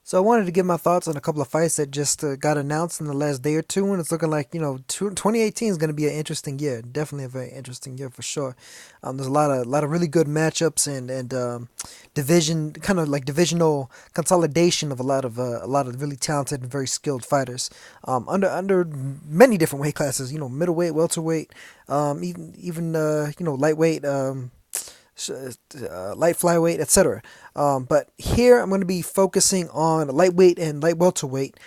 So I wanted to give my thoughts on a couple of fights that just got announced in the last day or two, and it's looking like 2018 is going to be an interesting year. Definitely a very interesting year for sure. There's a lot of really good matchups and division kind of like divisional consolidation of a lot of really talented and very skilled fighters under many different weight classes. Middleweight, welterweight, even lightweight. Light flyweight, etc. But here I'm going to be focusing on lightweight and light welterweight.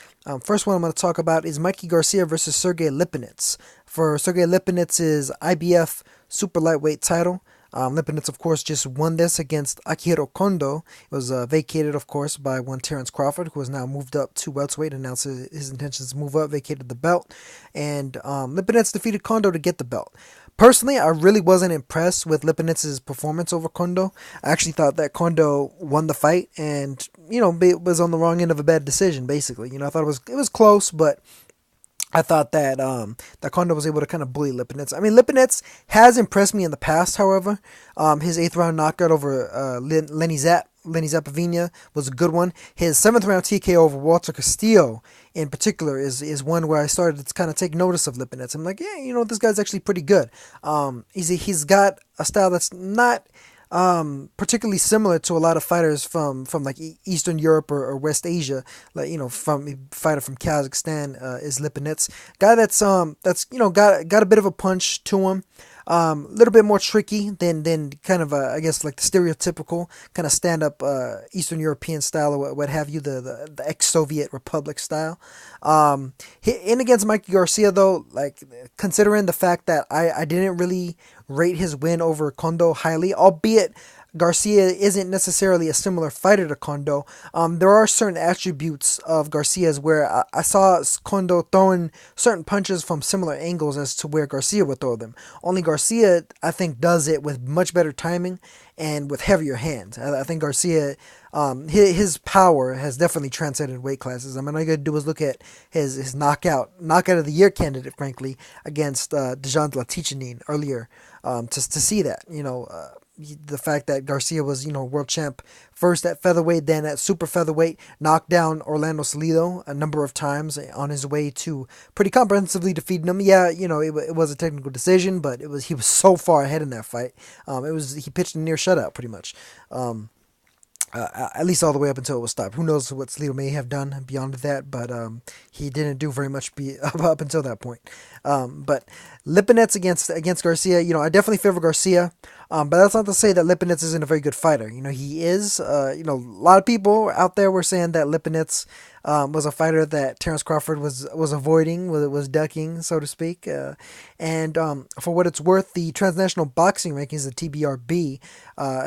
First one I'm going to talk about is Mikey Garcia versus Sergey Lipinets. For Sergey Lipinets' IBF super lightweight title. Lipinets, of course, just won this against Akihiro Kondo. It was vacated, of course, by one Terence Crawford, who has now moved up to welterweight, announced his intentions to move up, vacated the belt, and Lipinets defeated Kondo to get the belt. Personally, I really wasn't impressed with Lipinets' performance over Kondo. I actually thought that Kondo won the fight, and it was on the wrong end of a bad decision. Basically, I thought it was close, but I thought that Kondo was able to kind of bully Lipinets. I mean, Lipinets has impressed me in the past. However, his eighth round knockout over Lenny Zappavina was a good one. His seventh round TKO over Walter Castillo, in particular, is one where I started to kind of take notice of Lipinets. I'm like, yeah, this guy's actually pretty good. He's got a style that's not particularly similar to a lot of fighters from like Eastern Europe or West Asia, like from a fighter from Kazakhstan is Lipinets, guy that's got a bit of a punch to him. A little bit more tricky than kind of I guess like the stereotypical kind of stand up Eastern European style or what have you, the ex Soviet Republic style. In against Mikey Garcia though, like considering the fact that I didn't really rate his win over Kondo highly, albeit Garcia isn't necessarily a similar fighter to Kondo. There are certain attributes of Garcia's where I saw Kondo throwing certain punches from similar angles as to where Garcia would throw them. Only Garcia, I think, does it with much better timing and with heavier hands. I think Garcia, his power has definitely transcended weight classes. I mean, all you gotta do is look at his knockout of the year candidate, frankly, against Dejan Zlaticanin earlier, to see that, the fact that Garcia was, world champ first at featherweight, then at super featherweight, knocked down Orlando Salido a number of times on his way to pretty comprehensively defeating him. Yeah, it was a technical decision, but he was so far ahead in that fight. He pitched a near shutout pretty much. At least all the way up until it was stopped. Who knows what Salido may have done beyond that, but he didn't do very much up until that point. But Lipinets against Garcia, I definitely favor Garcia, but that's not to say that Lipinets isn't a very good fighter. He is. A lot of people out there were saying that Lipinets was a fighter that Terence Crawford was avoiding, was ducking, so to speak. And for what it's worth, the Transnational Boxing Rankings, the TBRB,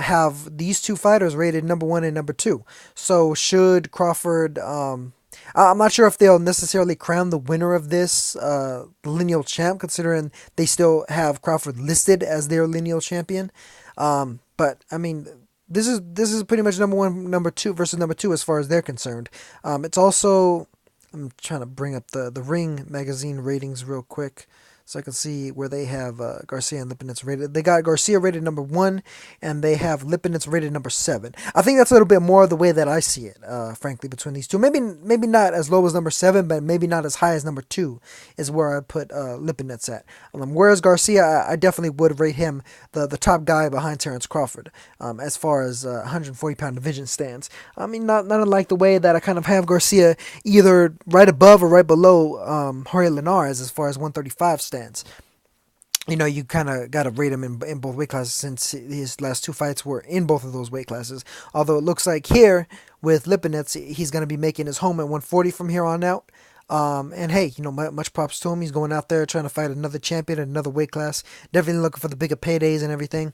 have these two fighters rated number one and number two. So should Crawford, I'm not sure if they'll necessarily crown the winner of this the lineal champ, considering they still have Crawford listed as their lineal champion. But I mean, this is pretty much number one, number two versus number two as far as they're concerned. It's also, I'm trying to bring up the Ring magazine ratings real quick so I can see where they have Garcia and Lipinets rated. They got Garcia rated number one, and they have Lipinets rated number seven. I think that's a little bit more of the way that I see it, frankly, between these two. Maybe not as low as number seven, but maybe not as high as number two is where I put Lipinets at. Whereas Garcia, I definitely would rate him the top guy behind Terence Crawford as far as 140-pound division stands. I mean, not unlike the way that I kind of have Garcia either right above or right below Jorge Linares as far as 135 stands. You kind of got to rate him in both weight classes since his last two fights were in both of those weight classes. Although it looks like here with Lipinets, he's going to be making his home at 140 from here on out. And hey, much props to him. He's going out there trying to fight another champion in another weight class. Definitely looking for the bigger paydays and everything.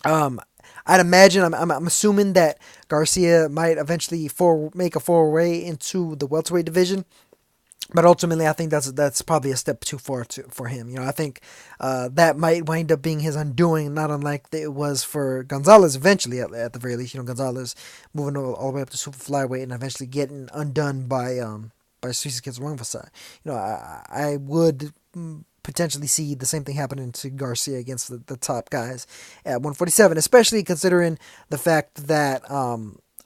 I'd imagine, I'm assuming that Garcia might eventually make a foray into the welterweight division. But ultimately, I think that's probably a step too far for him. I think that might wind up being his undoing, not unlike it was for Gonzalez eventually, at the very least. Gonzalez moving all the way up to super flyweight and eventually getting undone by Suisakit's Rungvisai. I would potentially see the same thing happening to Garcia against the top guys at 147, especially considering the fact that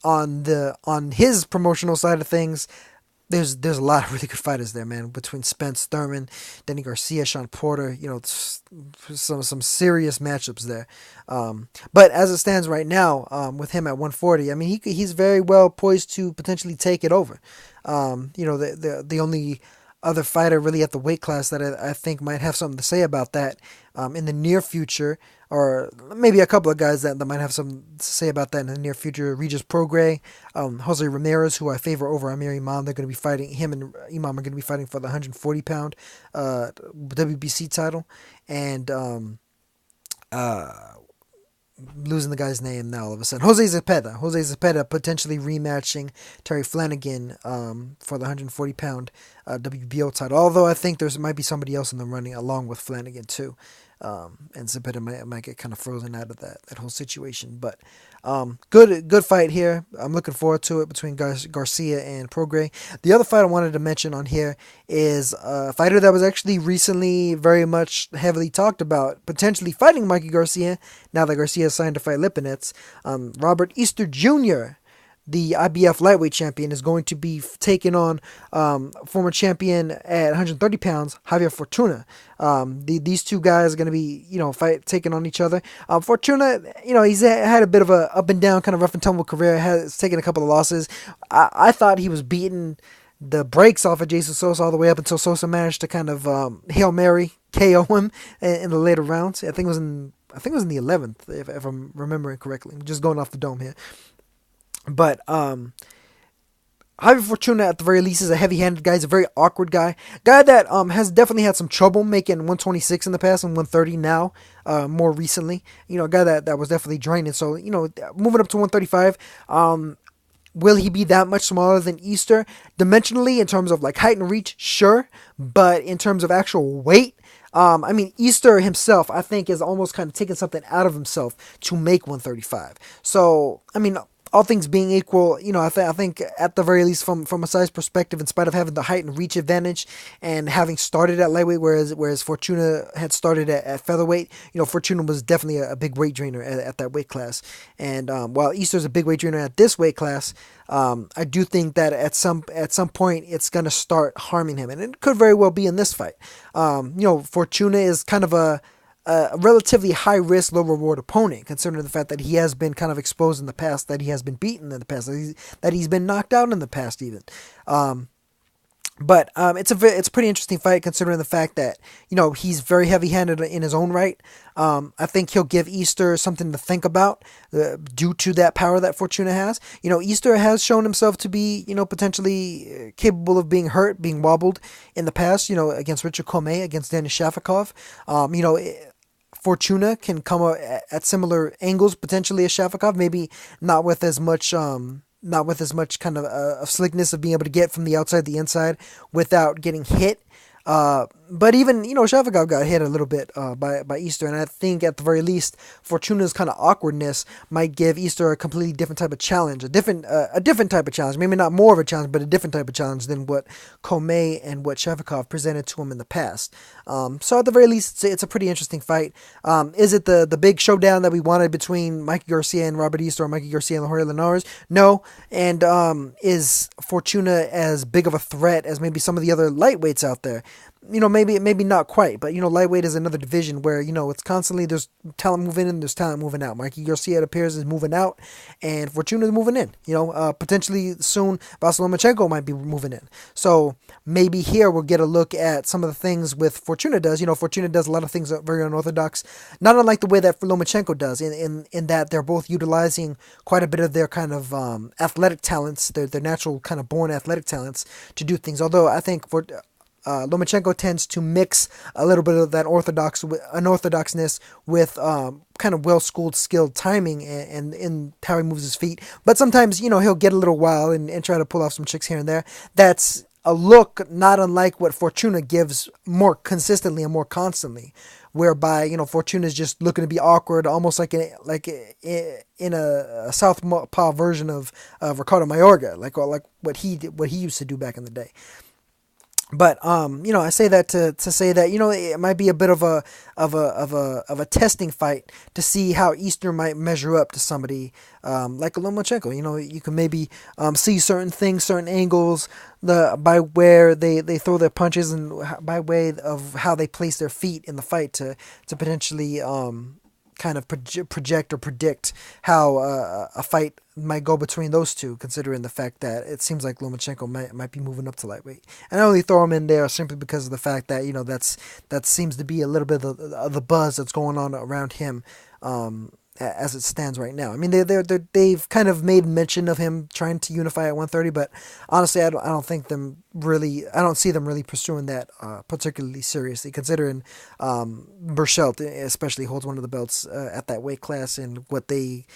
on his promotional side of things, there's a lot of really good fighters there, man. Between Spence Thurman, Danny Garcia, Sean Porter, some serious matchups there. But as it stands right now, with him at 140, I mean he's very well poised to potentially take it over. The only other fighter really at the weight class that I think might have something to say about that in the near future, or maybe a couple of guys that might have something to say about that in the near future. Regis Prograis, Jose Ramirez, who I favor over Amir Imam. They're going to be fighting, him and Imam are going to be fighting for the 140-pound WBC title. And losing the guy's name now all of a sudden. Jose Zepeda potentially rematching Terry Flanagan for the 140-pound WBO title. Although I think there might be somebody else in the running along with Flanagan too. And Zepeda might get kind of frozen out of that whole situation. But good fight here. I'm looking forward to it between Garcia and Prograis. The other fight I wanted to mention on here is a fighter that was actually recently very much heavily talked about, potentially fighting Mikey Garcia, now that Garcia signed to fight Lipinets. Robert Easter Jr., the IBF lightweight champion, is going to be taking on former champion at 130 pounds, Javier Fortuna. These two guys are going to be, taking on each other. Fortuna, he's had a bit of a up and down, kind of rough and tumble career. Has taken a couple of losses. I thought he was beating the brakes off of Jason Sosa all the way up until Sosa managed to kind of Hail Mary KO him in the later rounds. I think it was in the 11th, if I'm remembering correctly. I'm just going off the dome here. But Javier Fortuna, at the very least, is a heavy-handed guy. He's a very awkward guy. Guy that has definitely had some trouble making 126 in the past and 130 now, more recently. A guy that was definitely draining. So, moving up to 135, will he be that much smaller than Easter? Dimensionally, in terms of like height and reach, sure. But in terms of actual weight, Easter himself, I think, is almost kind of taking something out of himself to make 135. So, all things being equal, I think at the very least from a size perspective, in spite of having the height and reach advantage and having started at lightweight, whereas Fortuna had started at featherweight, Fortuna was definitely a big weight drainer at that weight class. And while Easter's a big weight drainer at this weight class, I do think that at some point it's going to start harming him, and it could very well be in this fight. Fortuna is kind of a relatively high-risk, low-reward opponent, considering the fact that he has been kind of exposed in the past, that he has been beaten in the past, that he's been knocked out in the past even. But it's a pretty interesting fight, considering the fact that, he's very heavy-handed in his own right. I think he'll give Easter something to think about due to that power that Fortuna has. Easter has shown himself to be, potentially capable of being hurt, being wobbled in the past, against Richard Commey, against Denis Shafikov. Fortuna can come at similar angles potentially as Shafikov, maybe not with as much kind of of slickness of being able to get from the outside to the inside without getting hit. But even, Shafikov got hit a little bit by Easter, and I think at the very least, Fortuna's kind of awkwardness might give Easter a completely different type of challenge, a different type of challenge, maybe not more of a challenge, but a different type of challenge than what Commey and what Shafikov presented to him in the past. So at the very least, it's a pretty interesting fight. Is it the big showdown that we wanted between Mikey Garcia and Robert Easter, or Mikey Garcia and Jorge Linares? No. And is Fortuna as big of a threat as maybe some of the other lightweights out there? Maybe not quite, but lightweight is another division where it's constantly there's talent moving in, there's talent moving out. Mikey Garcia, it appears, is moving out, and Fortuna is moving in. Potentially soon Vasyl Lomachenko might be moving in. So maybe here we'll get a look at some of the things with Fortuna does. Fortuna does a lot of things that are very unorthodox, not unlike the way that Lomachenko does, in that they're both utilizing quite a bit of their kind of athletic talents, their natural kind of born athletic talents to do things. Although I think Lomachenko tends to mix a little bit of that unorthodoxness with kind of well-schooled, skilled timing and in how he moves his feet. But sometimes, he'll get a little wild and try to pull off some tricks here and there. That's a look not unlike what Fortuna gives more consistently and more constantly, whereby, Fortuna is just looking to be awkward, almost like in a southpaw version of Ricardo Mayorga, like what he used to do back in the day. But I say that to say that it might be a bit of a testing fight to see how Easter might measure up to somebody like a Lomachenko. You can maybe see certain things, certain angles, by where they throw their punches and by way of how they place their feet in the fight to potentially kind of project or predict how a fight might go between those two, considering the fact that it seems like Lomachenko might be moving up to lightweight. And I only throw him in there simply because of the fact that that seems to be a little bit of the buzz that's going on around him. As it stands right now. I mean, they've kind of made mention of him trying to unify at 130, but honestly, I don't think them really. I don't see them really pursuing that particularly seriously, considering Berchelt especially holds one of the belts at that weight class, and what they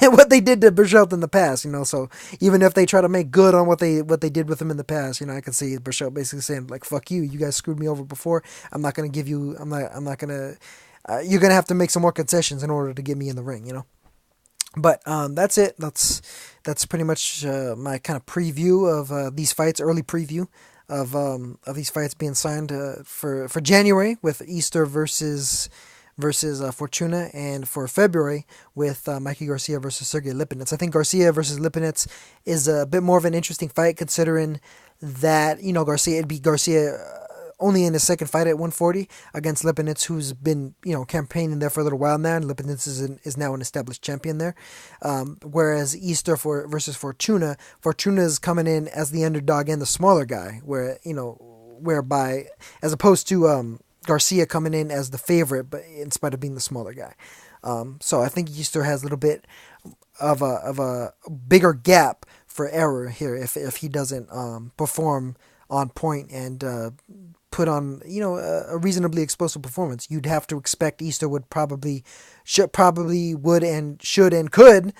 what they did to Berchelt in the past. So even if they try to make good on what they did with him in the past, I can see Berchelt basically saying like, "Fuck you, you guys screwed me over before. I'm not gonna give you. I'm not gonna." You're gonna have to make some more concessions in order to get me in the ring. But that's it. That's pretty much my kind of preview of these fights, early preview of these fights being signed for January with Easter versus Fortuna, and for February with Mikey Garcia versus Sergey Lipinets. I think Garcia versus Lipinets is a bit more of an interesting fight, considering that it'd be Garcia only in his second fight at 140 against Lipinets, who's been campaigning there for a little while now, and Lipinets is now an established champion there. Whereas Easter versus Fortuna is coming in as the underdog and the smaller guy, whereby as opposed to Garcia coming in as the favorite, but in spite of being the smaller guy. So I think Easter has a little bit of a bigger gap for error here if he doesn't perform on point and put on a reasonably explosive performance. You'd have to expect Easter would should and could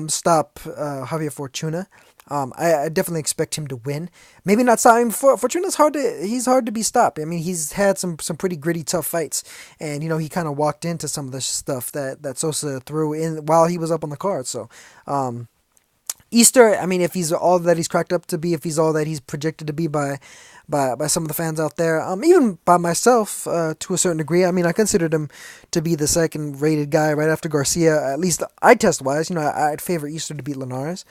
stop Javier Fortuna. I definitely expect him to win. Maybe not stop him. Fortuna's he's hard to be stopped. I mean, he's had some pretty gritty, tough fights, and he kind of walked into some of the stuff that Sosa threw in while he was up on the card. So Easter, I mean, if he's all that he's cracked up to be, if he's all that he's projected to be by some of the fans out there, even by myself to a certain degree. I mean, I considered him to be the second rated guy right after Garcia, at least eye test wise. I'd favor Easter to beat Linares.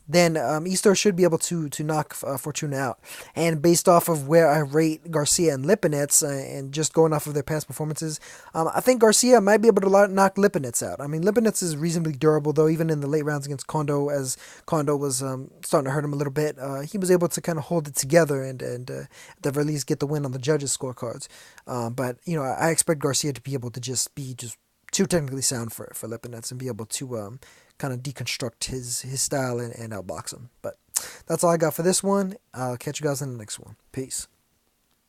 Then Easter should be able to knock Fortuna out. And based off of where I rate Garcia and Lipinets, and just going off of their past performances, I think Garcia might be able to knock Lipinets out. I mean, Lipinets is reasonably durable, though, even in the late rounds against Kondo, as Kondo was starting to hurt him a little bit. He was able to kind of hold it together and at the very least get the win on the judges' scorecards. But I expect Garcia to be able to just be too technically sound for Lipinets and be able to kind of deconstruct his style and outbox him. But that's all I got for this one. I'll catch you guys in the next one. Peace.